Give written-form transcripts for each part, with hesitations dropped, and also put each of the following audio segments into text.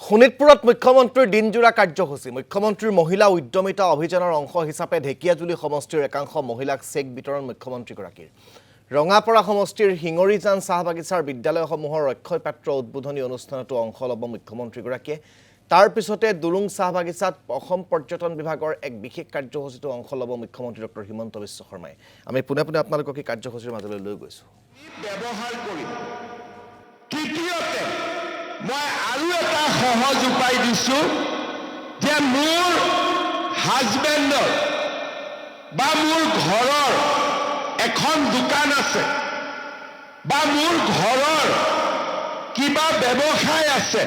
শোণিতপুৰত মুখ্যমন্ত্ৰীৰ দিনজোৰা কাৰ্যসূচী মুখ্যমন্ত্ৰীৰ মহিলা উদ্যমিতা অভিযানৰ অংশ হিচাপে ঢেকিয়াজুলি সমষ্টিৰ একাংশ মহিলাক চেক বিতৰণ মুখ্যমন্ত্ৰীগৰাকীৰ ৰঙাপৰা সমষ্টিৰ হিঙৰিজান চাহ বাগিচাৰ বিদ্যালয়সমূহৰ অক্ষয় পাত্ৰ উদ্বোধনী অনুষ্ঠানতো অংশ ল'ব মুখ্যমন্ত্ৰীগৰাকীয়ে তাৰ পিছতে দুলুং চাহ বাগিচাত অসম পৰ্যটন বিভাগৰ এক বিশেষ কাৰ্যসূচীতো অংশ ল'ব মুখ্যমন্ত্ৰী ডক্টৰ হিমন্ত বিশ্ব শৰ্মাই আমি পুনে পুনে আপোনালোকক এই কাৰ্যসূচীৰ মাজলৈ লৈ গৈছো ব্যৱহাৰ কৰি তৃতীয়তে মই আৰু এটা সহজ উপায় দিছো যে মোৰ হাজবেণ্ডৰ বা মোৰ ঘৰৰ এখন দোকান আছে বা মোৰ ঘৰৰ কিবা ব্যৱসায় আছে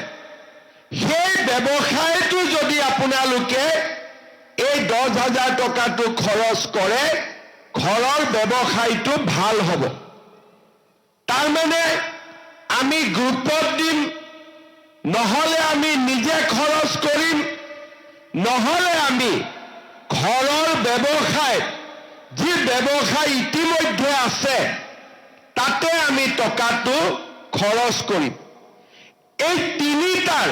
সেই ব্যৱসায়টো যদি আপোনালোকে এই 10,000 টকাটো খৰচ কৰে ঘৰৰ ব্যৱসায়টো ভাল হ'ব তাৰ মানে আমি গ্ৰুপত দিম নহলে আমি নিজে খৰচ কৰিম নহলে আমি ঘৰৰ ব্যৱসায় যি ব্যৱসায় ইতিমধ্যে আছে তাতে আমি টকাটো খৰচ কৰিম এই তিনিটাৰ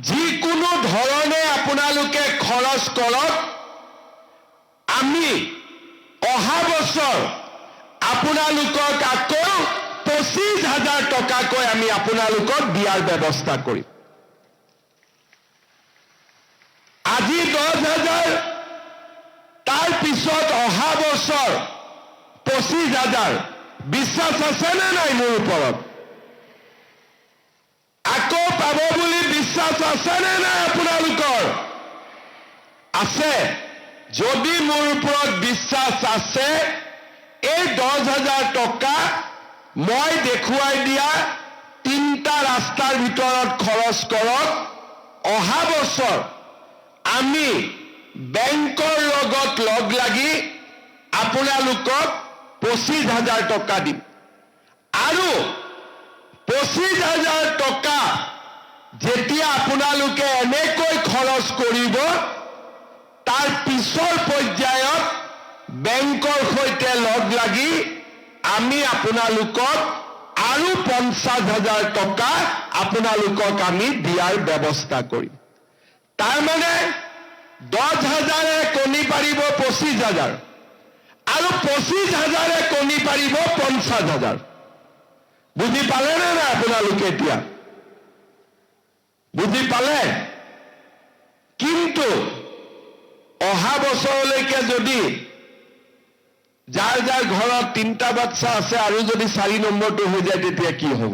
যিকোনো ধৰণে আপোনালোকে খৰচ কৰক আমি অহা বছৰ আপোনালোকক আকৌ 25,000 টকাকৈ আমি আপোনালোকক দিয়াৰ ব্যৱস্থা কৰিম আজি 10,000 তাৰ পিছত অহা বছৰ 25,000 বিশ্বাস আছে নে নাই মোৰ ওপৰত আকৌ পাব বুলি বিশ্বাস আছে নে নাই আপোনালোকৰ আছে যদি মোৰ ওপৰত বিশ্বাস আছে এই 10,000 টকা মই দেখুৱাই দিয়া তিনটা ৰাস্তাৰ ভিতৰত খৰচ কৰক অহা বছৰ আমি বেংকৰ লগত লগ লাগি আপোনালোকক 25,000 টকা দিম আৰু 25,000 টকা যেতিয়া আপোনালোকে এনেকৈ খৰচ কৰিব তাৰ পিছৰ পৰ্যায়ত বেংকৰ সৈতে লগ লাগি আমি আপোনালোকক আৰু 50,000 টকা আপোনালোকক আমি দিয়াৰ ব্যৱস্থা কৰিম তাৰ মানে 10,000 কণী পাৰিব 25,000 আৰু 25,000 কণী পাৰিব 50,000 বুজি পালে নে নাই আপোনালোকে এতিয়া বুজি পালে কিন্তু অহা বছৰলৈকে যদি যাৰ যাৰ ঘৰত তিনটা বাচ্চা আছে আৰু যদি 4 নম্বৰটো হৈ যায় তেতিয়া কি হ'ব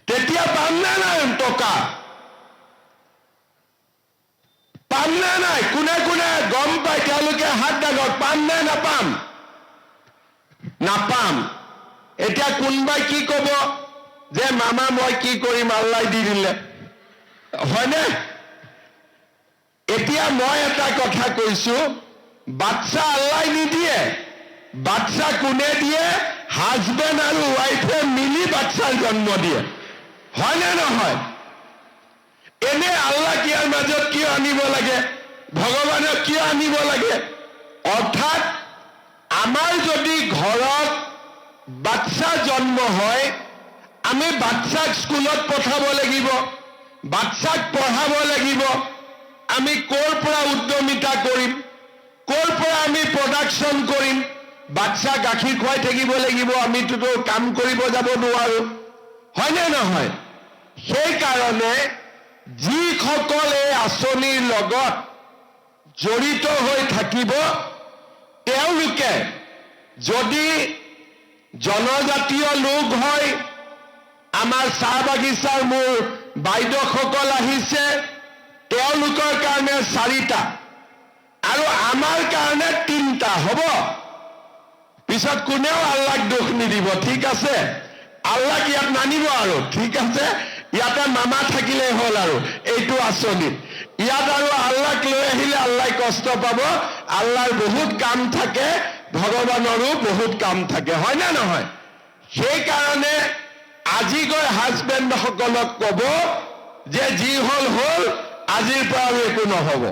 তেতিয়া পাম নে নাই টকা পাম নে নাই কোনে কোনে গম পায় তেওঁলোকে হাত দাগক পাম নে নাপাম এতিয়া কোনবাই কি ক'ব যে মামা মই কি কৰিম আল্লাই দি দিলে হয়নে এতিয়া মই এটা কথা কৈছো বাচ্চা আল্লাই নিদিয়ে বাচ্চা কোনে দিয়ে হাজবেণ্ড আৰু ওয়াইফে মিলি বাচ্চাৰ জন্ম দিয়ে হয়নে নহয় এনে আল্লাহ কিয়াৰ মাজত কিয় আনিব লাগে ভগৱানক কিয় আনিব লাগে অৰ্থাৎ আমাৰ যদি ঘৰত বাচ্চা জন্ম হয় আমি বাচ্চাক স্কুলত পঠাব লাগিব বাচ্চাক পঢ়াব লাগিব আমি কোৰ পৰা উদ্যমিতা কৰিম কোৰ পৰা আমি প্ৰডাকশন কৰিম বাচ্চা গাখীৰ খুৱাই থাকিব লাগিব আমিতো কাম কৰিব যাব নোৱাৰো হয়নে নহয় সেই কাৰণে যিসকল এই আঁচনিৰ লগত জড়িত হৈ থাকিব তেওঁলোকে যদি জনজাতীয় লোক হয় আমাৰ চাহ বাগিচাৰ মোৰ বাইদেউসকল আহিছে তেওঁলোকৰ কাৰণে 4টা আৰু আমাৰ কাৰণে 3টা হ'ব পিছত কোনেও আল্লাহক দুখ নিদিব ঠিক আছে আল্লাহক ইয়াত মানিব আৰু ঠিক আছে ইয়াতে মামা থাকিলে হ'ল আৰু এইটো আঁচনিত ইয়াত আৰু আল্লাহক লৈ আহিলে আল্লাহ কষ্ট পাব আল্লাহৰ বহুত কাম থাকে ভগৱানৰো বহুত কাম থাকে হয় না নহয় সেই কাৰণে আজি গৈ হাজবেণ্ডসকলক ক'ব যে যি হ'ল আজিৰ পৰা আৰু একো নহ'ব